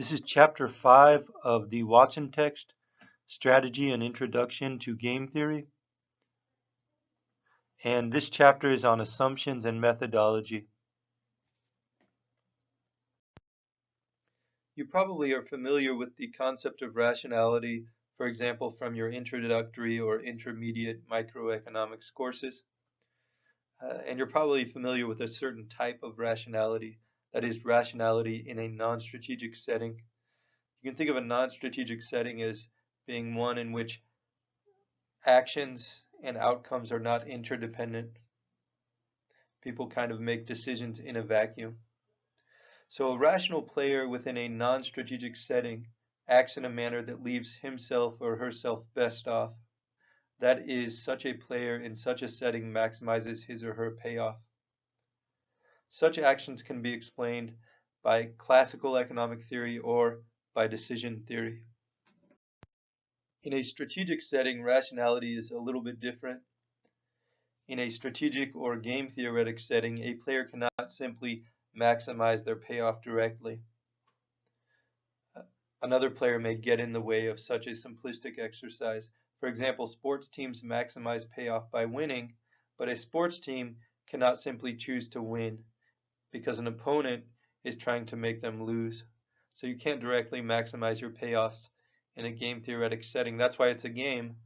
This is Chapter 5 of the Watson text, Strategy and Introduction to Game Theory. And this chapter is on assumptions and methodology. You probably are familiar with the concept of rationality, for example, from your introductory or intermediate microeconomics courses. And you're probably familiar with a certain type of rationality, that is, rationality in a non-strategic setting. You can think of a non-strategic setting as being one in which actions and outcomes are not interdependent. People kind of make decisions in a vacuum. So a rational player within a non-strategic setting acts in a manner that leaves himself or herself best off. That is, such a player in such a setting maximizes his or her payoff. Such actions can be explained by classical economic theory or by decision theory. In a strategic setting, rationality is a little bit different. In a strategic or game theoretic setting, a player cannot simply maximize their payoff directly. Another player may get in the way of such a simplistic exercise. For example, sports teams maximize payoff by winning, but a sports team cannot simply choose to win because an opponent is trying to make them lose. So you can't directly maximize your payoffs in a game theoretic setting. That's why it's a game.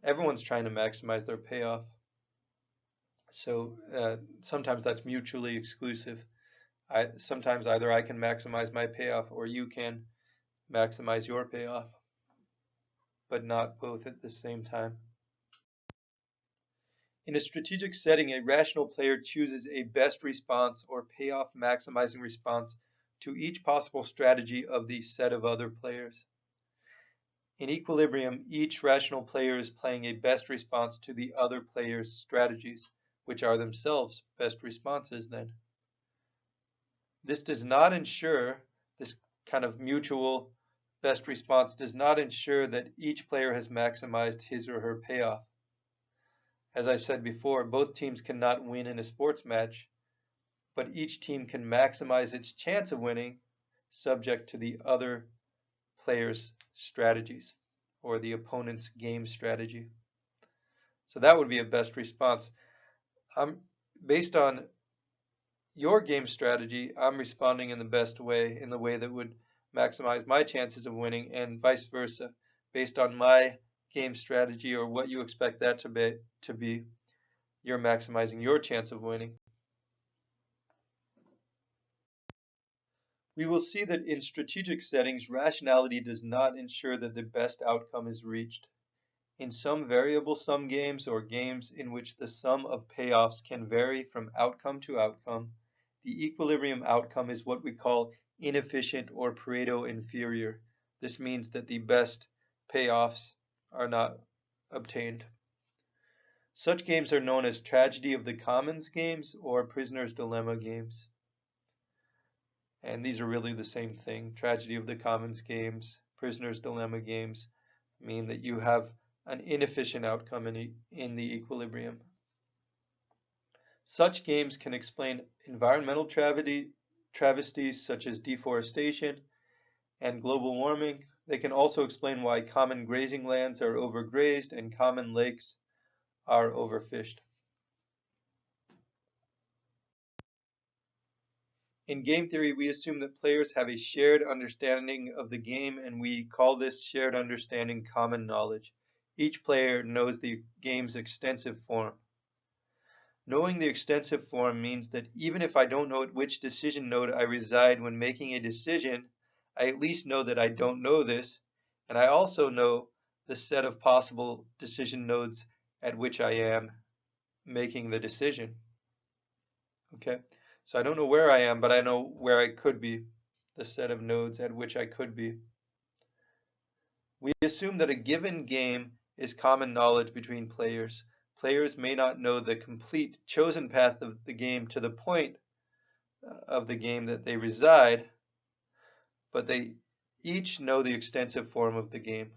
Everyone's trying to maximize their payoff. So sometimes that's mutually exclusive. Sometimes either I can maximize my payoff or you can maximize your payoff, but not both at the same time. In a strategic setting, a rational player chooses a best response or payoff maximizing response to each possible strategy of the set of other players. In equilibrium, each rational player is playing a best response to the other player's strategies, which are themselves best responses then. This kind of mutual best response does not ensure that each player has maximized his or her payoff. As I said before, both teams cannot win in a sports match, but each team can maximize its chance of winning subject to the other player's strategies or the opponent's game strategy. So that would be a best response. Based on your game strategy, I'm responding in the best way, in the way that would maximize my chances of winning, and vice versa. Based on my game strategy or what you expect that to be, you're maximizing your chance of winning. We will see that in strategic settings, rationality does not ensure that the best outcome is reached. In some variable sum games or games in which the sum of payoffs can vary from outcome to outcome, the equilibrium outcome is what we call inefficient or Pareto inferior. This means that the best payoffs are not obtained. Such games are known as tragedy of the commons games or prisoner's dilemma games. And these are really the same thing. Tragedy of the commons games, prisoner's dilemma games mean that you have an inefficient outcome in the equilibrium. Such games can explain environmental travesties such as deforestation and global warming. They can also explain why common grazing lands are overgrazed and common lakes are overfished. In game theory, we assume that players have a shared understanding of the game, and we call this shared understanding common knowledge. Each player knows the game's extensive form. Knowing the extensive form means that even if I don't know at which decision node I reside when making a decision, I at least know that I don't know this, and I also know the set of possible decision nodes at which I am making the decision. Okay, so I don't know where I am, but I know where I could be, the set of nodes at which I could be. We assume that a given game is common knowledge between players. Players may not know the complete chosen path of the game to the point of the game that they reside, but they each know the extensive form of the game.